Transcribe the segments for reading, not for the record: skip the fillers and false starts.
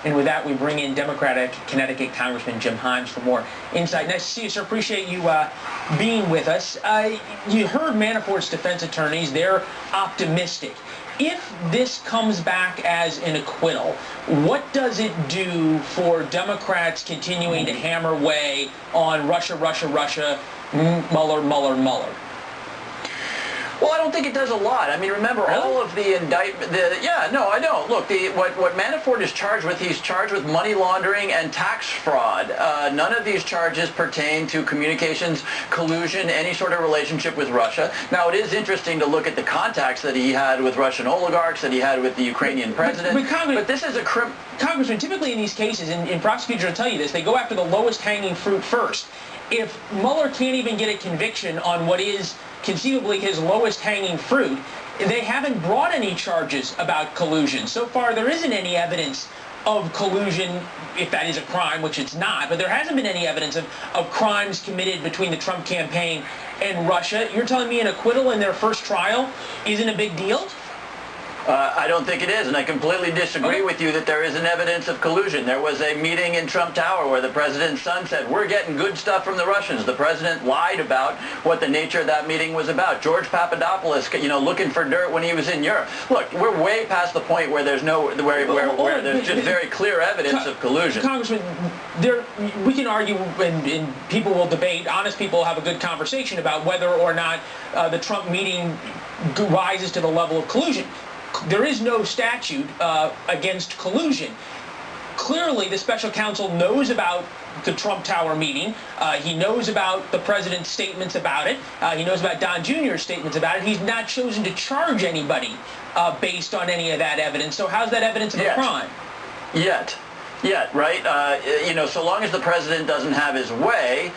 And with that, we bring in Democratic Connecticut Congressman Jim Himes for more insight. Nice to see you, sir. Appreciate you being with us. You heard Manafort's defense attorneys. They're optimistic. If this comes back as an acquittal, what does it do for Democrats continuing to hammer away on Russia, Russia, Russia, Mueller, Mueller, Mueller? Well, I don't think it does a lot. I mean, remember, really? all of the indictment... Yeah, no, I don't. Look, what Manafort is charged with, he's charged with money laundering and tax fraud. None of these charges pertain to communications, collusion, any sort of relationship with Russia. Now, it is interesting to look at the contacts that he had with Russian oligarchs, that he had with the Ukrainian president. But this is a Congressman, typically in these cases, and prosecutors will tell you this, they go after the lowest hanging fruit first. If Mueller can't even get a conviction on what is conceivably his lowest hanging fruit, they haven't brought any charges about collusion. So far, there isn't any evidence of collusion, if that is a crime, which it's not, but there hasn't been any evidence of crimes committed between the Trump campaign and Russia. You're telling me an acquittal in their first trial isn't a big deal? I don't think it is, and I completely disagree with you that there isn't evidence of collusion. There was a meeting in Trump Tower where the president's son said, we're getting good stuff from the Russians. The president lied about what the nature of that meeting was about. George Papadopoulos, looking for dirt when he was in Europe. Look, we're way past the point where there's where there's just very clear evidence of collusion. Congressman, we can argue and people will debate, honest people will have a good conversation about whether or not the Trump meeting rises to the level of collusion. There is no statute against collusion. Clearly, the special counsel knows about the Trump Tower meeting. He knows about the president's statements about it. He knows about Don Jr.'s statements about it. He's not chosen to charge anybody based on any of that evidence. So how's that evidence of a crime? Yet, right? So long as the president doesn't have his way,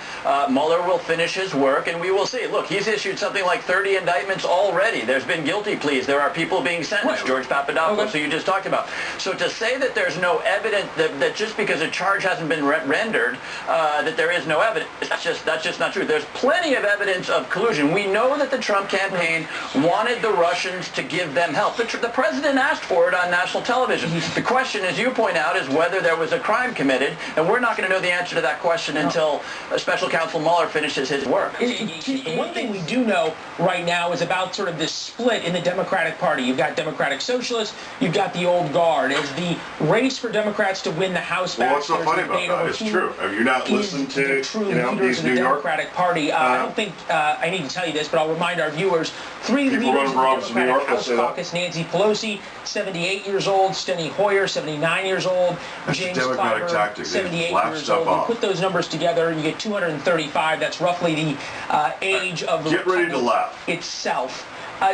Mueller will finish his work, and we will see. Look, he's issued something like 30 indictments already. There's been guilty pleas. There are people being sentenced. George Papadopoulos, who you just talked about. So to say that there's no evidence, that just because a charge hasn't been rendered, that there is no evidence, that's just not true. There's plenty of evidence of collusion. We know that the Trump campaign wanted the Russians to give them help. The president asked for it on national television. The question, as you point out, is whether there was a crime committed, and we're not going to know the answer to that question until Special Counsel Mueller finishes his work. The one thing we do know right now is about sort of this split in the Democratic Party. You've got Democratic Socialists, you've got the old guard. As the race for Democrats to win the House back, what's so funny about that? It's true. Have you not listened to the true leaders of the Democratic Party? I don't think I need to tell you this, but I'll remind our viewers, three leaders of the Democratic House Caucus: Nancy Pelosi, 78 years old; Steny Hoyer, 79 years old; James Clyburn, 78 years old. You put those numbers together, you get 235. That's roughly the age of the Republic itself.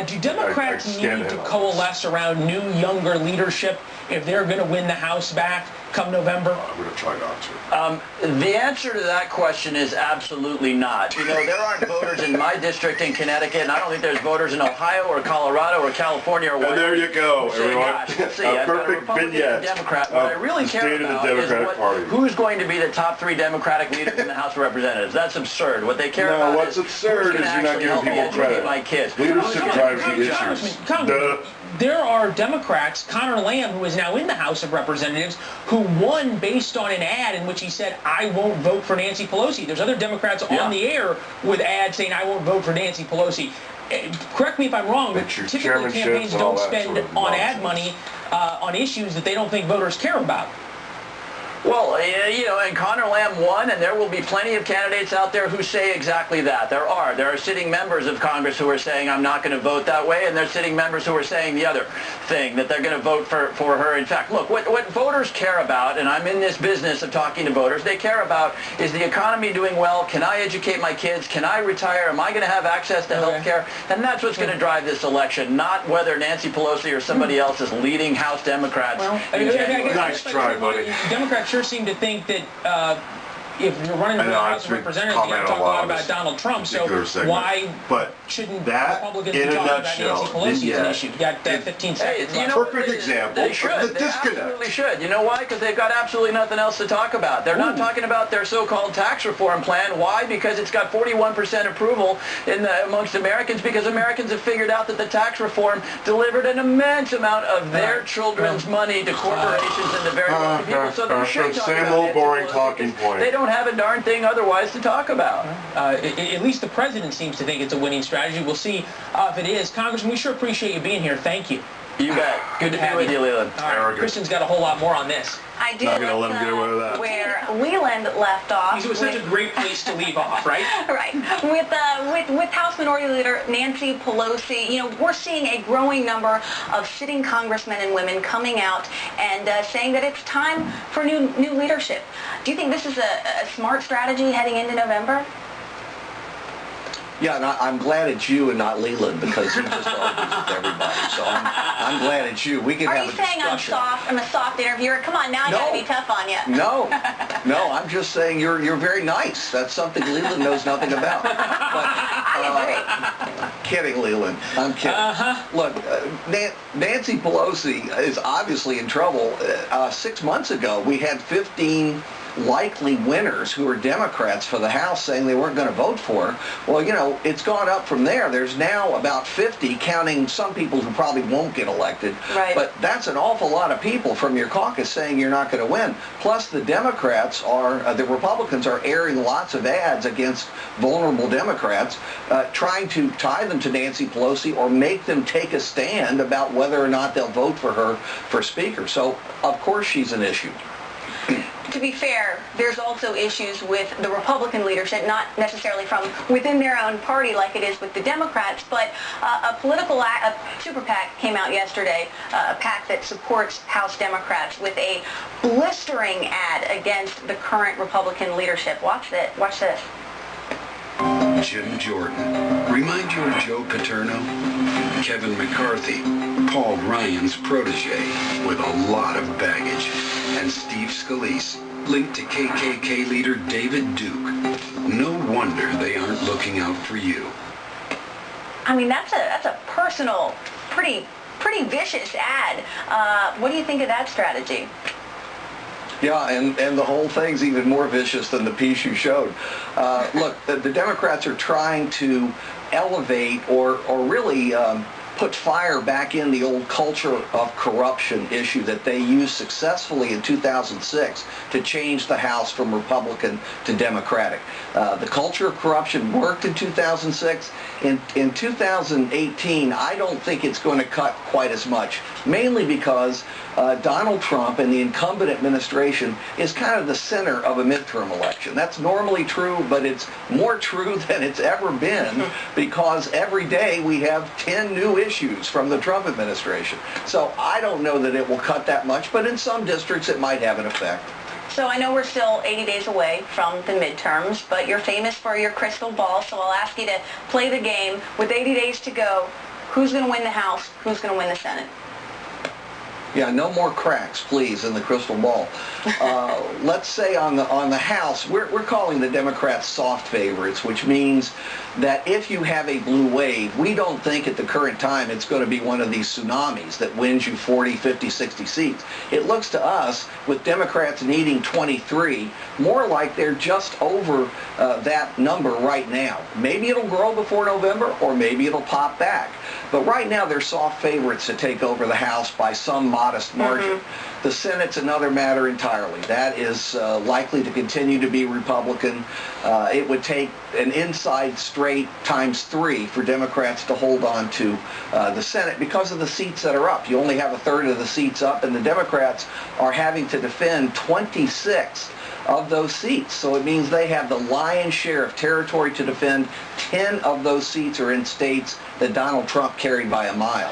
Do Democrats need to coalesce around new, younger leadership if they're going to win the House back come November? I'm going to try not to. The answer to that question is absolutely not. There aren't voters in my district in Connecticut, and I don't think there's voters in Ohio or Colorado or California or Wyoming. And there you go, everyone. A perfect vignette. Democrat. What I really care about is who's going to be the top 3 Democratic leaders in the House of Representatives. That's absurd. What they care about what's absurd is you're not giving people credit. My kids. Leadership drives the issues. There are Democrats, Connor Lamb, who is now in the House of Representatives, who won based on an ad in which he said, I won't vote for Nancy Pelosi. There's other Democrats on the air with ads saying, I won't vote for Nancy Pelosi. Correct me if I'm wrong, but typically campaigns don't spend on ad money on issues that they don't think voters care about. Well, and Connor Lamb won, and there will be plenty of candidates out there who say exactly that. There are sitting members of Congress who are saying, I'm not going to vote that way, and there are sitting members who are saying the other thing, that they're going to vote for her. In fact, look, what voters care about, and I'm in this business of talking to voters, they care about is the economy doing well? Can I educate my kids? Can I retire? Am I going to have access to health care? And that's what's going to drive this election, not whether Nancy Pelosi or somebody else is leading House Democrats. Nice try, buddy. Democrats sure seem to think that if you're running for the House of I Representatives, you got to talk a lot about Donald Trump. So why shouldn't Republicans be talking about Nancy Pelosi as an issue? You got 15 seconds. You know, Perfect example they of should. the They disconnect. absolutely should. You know why? Because they've got absolutely nothing else to talk about. They're not talking about their so-called tax reform plan. Why? Because it's got 41% approval amongst Americans, because Americans have figured out that the tax reform delivered an immense amount of their children's money to corporations and to very wealthy people. So they should talk same about old Nancy boring Pelosi, talking because point. They don't have a darn thing otherwise to talk about. At least the president seems to think it's a winning strategy. We'll see if it is. Congressman, we sure appreciate you being here. Thank you. You bet. Good to be with you, Leland. All right, Kristen's got a whole lot more on this. I do. Not gonna let him get away with that. Where Leland left off. It was such a great place to leave off, right? Right. With House Minority Leader Nancy Pelosi, you know, we're seeing a growing number of sitting congressmen and women coming out and saying that it's time for new leadership. Do you think this is a smart strategy heading into November? Yeah, and I'm glad it's you and not Leland, because he just argues with everybody. So I'm glad it's you. We can Are have you a saying discussion. I'm a soft interviewer? Come on, now I gotta be tough on you. No, I'm just saying you're very nice. That's something Leland knows nothing about. But, I agree. kidding, Leland. I'm kidding. Look, Nancy Pelosi is obviously in trouble. 6 months ago, we had 15 likely winners who are Democrats for the House saying they weren't going to vote for her. Well, you know, it's gone up from there. There's now about 50, counting some people who probably won't get elected. Right. But that's an awful lot of people from your caucus saying you're not going to win. Plus, the Democrats the Republicans are airing lots of ads against vulnerable Democrats, trying to tie them to Nancy Pelosi or make them take a stand about whether or not they'll vote for her for Speaker. So, of course, she's an issue. To be fair, there's also issues with the Republican leadership, not necessarily from within their own party like it is with the Democrats, but a super PAC came out yesterday, a PAC that supports House Democrats, with a blistering ad against the current Republican leadership. Watch this. Jim Jordan. Remind you of Joe Paterno? Kevin McCarthy, Paul Ryan's protege with a lot of baggage. And Steve Scalise, linked to KKK leader David Duke. No wonder they aren't looking out for you. I mean, that's a personal, pretty vicious ad. What do you think of that strategy? Yeah, and the whole thing's even more vicious than the piece you showed. Look, the Democrats are trying to elevate or really put fire back in the old culture of corruption issue that they used successfully in 2006 to change the House from Republican to Democratic. The culture of corruption worked in 2006. In 2018, I don't think it's going to cut quite as much, mainly because Donald Trump and the incumbent administration is kind of the center of a midterm election. That's normally true, but it's more true than it's ever been, because every day we have 10 new issues from the Trump administration. So I don't know that it will cut that much, but in some districts it might have an effect. So I know we're still 80 days away from the midterms, but you're famous for your crystal ball, so I'll ask you to play the game. With 80 days to go, who's going to win the House? Who's going to win the Senate? Yeah, no more cracks, please, in the crystal ball. Let's say on the House, we're calling the Democrats soft favorites, which means that if you have a blue wave, we don't think at the current time it's going to be one of these tsunamis that wins you 40, 50, 60 seats. It looks to us, with Democrats needing 23, more like they're just over that number right now. Maybe it'll grow before November, or maybe it'll pop back. But right now they're soft favorites to take over the House by some modest margin. The Senate's another matter entirely. That is likely to continue to be Republican. It would take an inside straight times 3 for Democrats to hold on to the Senate because of the seats that are up. You only have a third of the seats up, and the Democrats are having to defend 26 of those seats. So it means they have the lion's share of territory to defend. 10 of those seats are in states that Donald Trump carried by a mile.